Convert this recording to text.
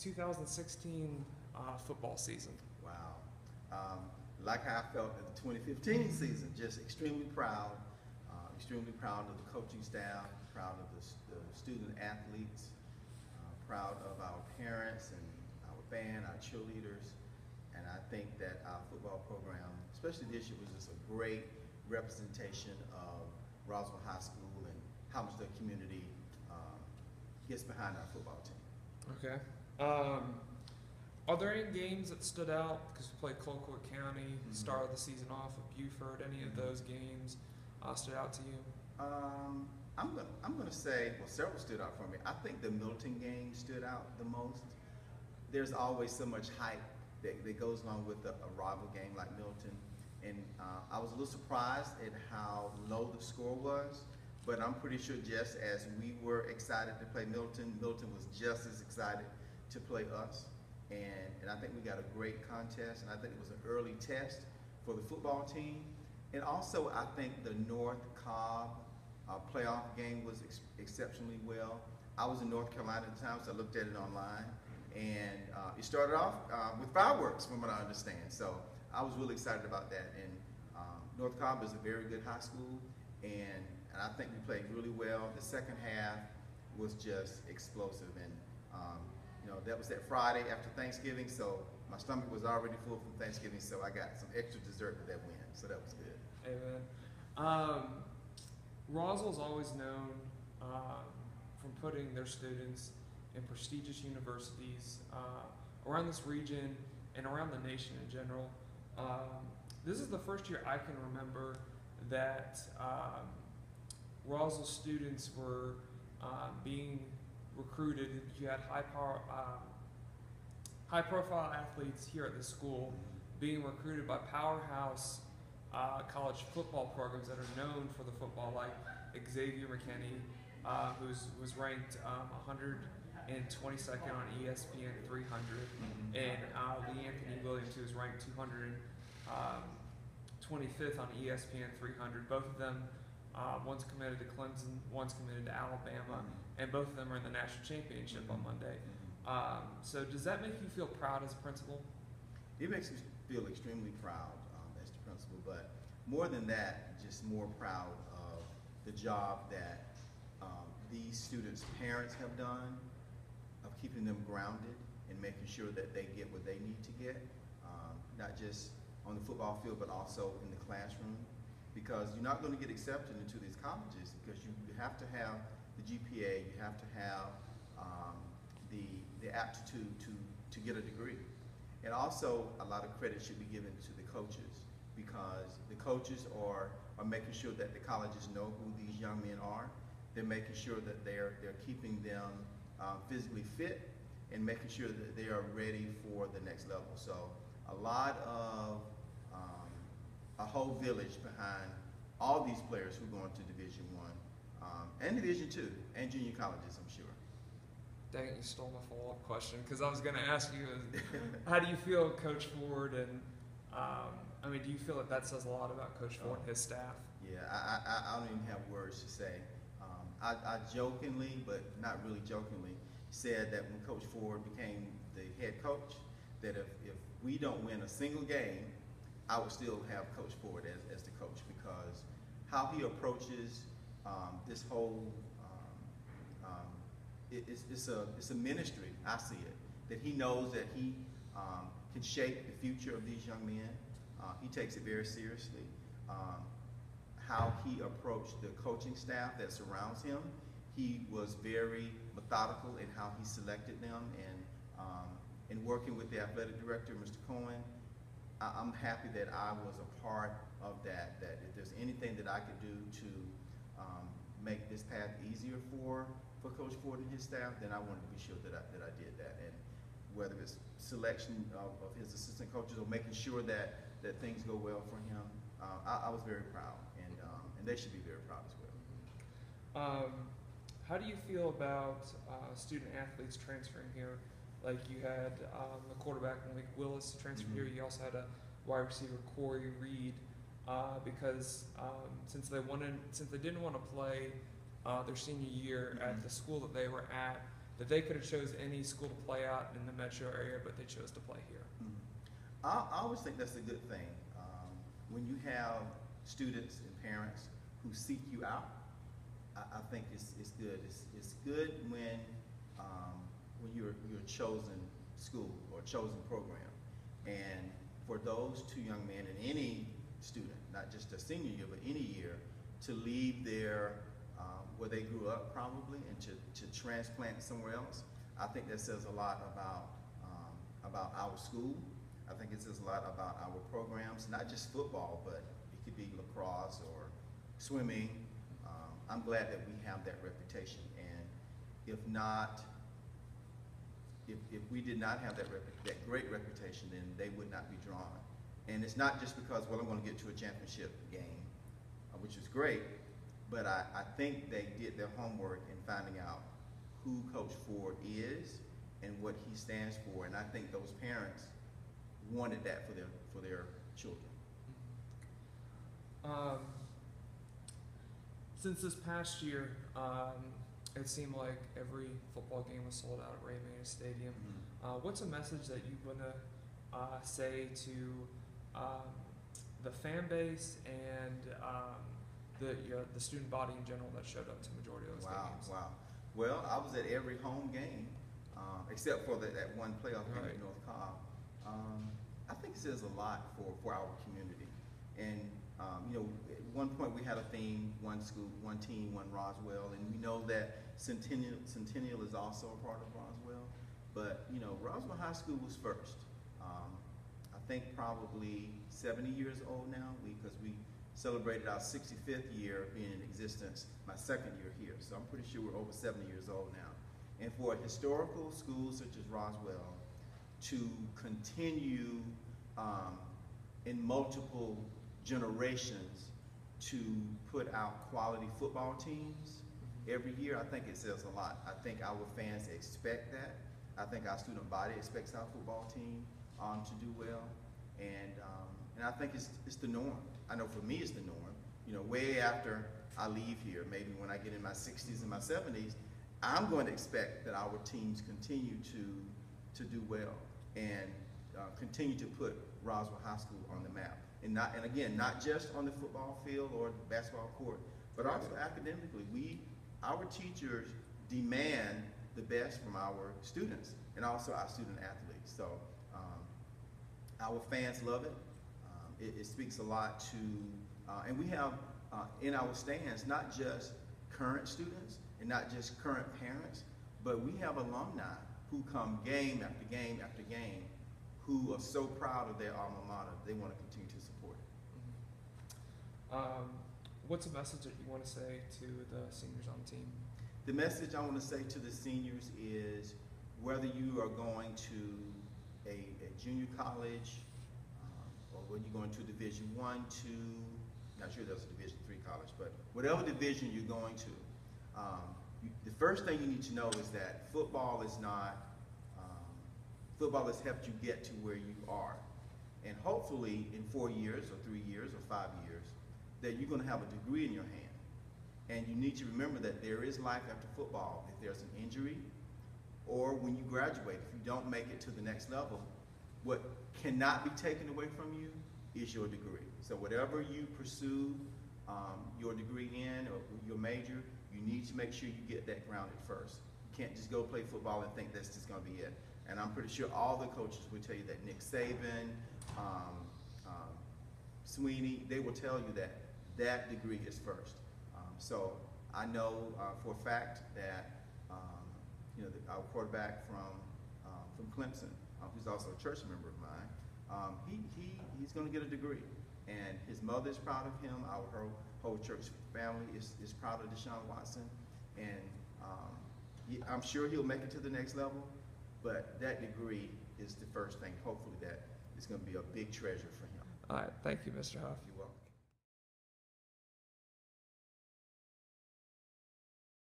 2016 football season? Wow. Like how I felt at the 2015 season, just extremely proud of the coaching staff, proud of the student athletes, proud of our parents and our band, our cheerleaders, and I think that our football program, especially this year, was just a great representation of Roswell High School and how much the community gets behind our football team. Okay. Are there any games that stood out? Because we played Colquitt County, started the season off with Buford. Any of those games stood out to you? I'm gonna say, well, several stood out for me. I think the Milton game stood out the most. There's always so much hype that goes along with a rival game like Milton, and I was a little surprised at how low the score was. But I'm pretty sure just as we were excited to play Milton, Milton was just as excited to play us. And I think we got a great contest, and I think it was an early test for the football team. And also, I think the North Cobb playoff game was exceptionally well. I was in North Carolina at the time, so I looked at it online. And it started off with fireworks, from what I understand. So I was really excited about that. And North Cobb is a very good high school, and I think we played really well. The second half was just explosive. And that was that Friday after Thanksgiving, so my stomach was already full from Thanksgiving, so I got some extra dessert with that win, so that was good. Amen. Roswell's always known from putting their students in prestigious universities around this region and around the nation in general. This is the first year I can remember that Roswell students were being recruited. You had high-profile athletes here at the school being recruited by powerhouse college football programs that are known for the football, like Xavier McKinney, who was ranked 122nd on ESPN 300, and Lee Anthony Williams, who was ranked 225th on ESPN 300. Both of them, one's committed to Clemson, one's committed to Alabama, and both of them are in the national championship on Monday. So does that make you feel proud as a principal? It makes me feel extremely proud as the principal, but more than that, just more proud of the job that these students' parents have done of keeping them grounded and making sure that they get what they need to get, not just on the football field, but also in the classroom. Because you're not going to get accepted into these colleges because you have to have the GPA, you have to have the aptitude to get a degree. And also, a lot of credit should be given to the coaches, because the coaches are making sure that the colleges know who these young men are. They're making sure that they're keeping them physically fit and making sure that they are ready for the next level. So a lot of a whole village behind all these players who go into Division I and Division II and junior colleges, I'm sure. Dang it, you stole my follow-up question, because I was going to ask you, how do you feel Coach Ford, and do you feel that says a lot about Coach Ford and his staff? Yeah, I don't even have words to say. I jokingly, but not really jokingly, said that when Coach Ford became the head coach, that if we don't win a single game, I would still have Coach Ford as the coach, because how he approaches this whole, it's a ministry, I see it, that he knows that he can shape the future of these young men. He takes it very seriously. How he approached the coaching staff that surrounds him, he was very methodical in how he selected them, and working with the athletic director, Mr. Cohen, I'm happy that I was a part of that, that if there's anything that I could do to make this path easier for Coach Ford and his staff, then I wanted to be sure that I did that. And whether it's selection of his assistant coaches or making sure that things go well for him, I was very proud, and they should be very proud as well. How do you feel about student athletes transferring here? Like you had the quarterback Malik Willis transfer here. You also had a wide receiver Corey Reed, because since they didn't want to play their senior year at the school that they were at, that they could have chose any school to play at in the metro area, but they chose to play here. I always think that's a good thing. When you have students and parents who seek you out, I think it's good. It's good when you're a chosen school or chosen program. And for those two young men and any student, not just a senior year, but any year, to leave their where they grew up probably and to transplant somewhere else, I think that says a lot about our school. I think it says a lot about our programs, not just football, but it could be lacrosse or swimming. I'm glad that we have that reputation, and if we did not have that great reputation, then they would not be drawn. And it's not just because, well, I'm going to get to a championship game, which is great, but I think they did their homework in finding out who Coach Ford is and what he stands for, and I think those parents wanted that for their children. Since this past year, it seemed like every football game was sold out at Raymond Stadium. What's a message that you want to say to the fan base and the student body in general that showed up to majority of those games? Wow. Well, I was at every home game except for that one playoff game at North Cobb. I think it says a lot for our community. And at one point we had a theme: one school, one team, one Roswell, and we know that Centennial is also a part of Roswell. But Roswell High School was first. I think probably 70 years old now, because we celebrated our 65th year being in existence, my second year here. So I'm pretty sure we're over 70 years old now. And for a historical school such as Roswell to continue in multiple generations to put out quality football teams every year, I think it says a lot. I think our fans expect that. I think our student body expects our football team to do well, and I think it's the norm. I know for me it's the norm. Way after I leave here, maybe when I get in my 60s and my 70s, I'm going to expect that our teams continue to do well and continue to put Roswell High School on the map. And again, not just on the football field or the basketball court, but also academically. Our teachers demand the best from our students and also our student athletes. So our fans love it. It speaks a lot to, and we have in our stands not just current students and not just current parents, but we have alumni who come game after game after game who are so proud of their alma mater, they want to continue to support it. What's a message that you want to say to the seniors on the team? The message I want to say to the seniors is, whether you are going to a junior college or whether you're going to a Division I, II, not sure there's a Division III college, but whatever division you're going to, the first thing you need to know is that football is not, football has helped you get to where you are. And hopefully in 4 years or 3 years or 5 years, that you're going to have a degree in your hand. And you need to remember that there is life after football. If there's an injury, or when you graduate, if you don't make it to the next level, what cannot be taken away from you is your degree. So whatever you pursue your degree in or your major, you need to make sure you get that grounded first. You can't just go play football and think that's just going to be it. And I'm pretty sure all the coaches will tell you that. Nick Saban, Sweeney, they will tell you that that degree is first. So I know for a fact that our quarterback from Clemson, who's also a church member of mine, he's going to get a degree, and his mother is proud of him. Our whole church family is proud of Deshaun Watson, and I'm sure he'll make it to the next level. But that degree is the first thing. Hopefully, that is going to be a big treasure for him. All right, thank you, Mr. Huff.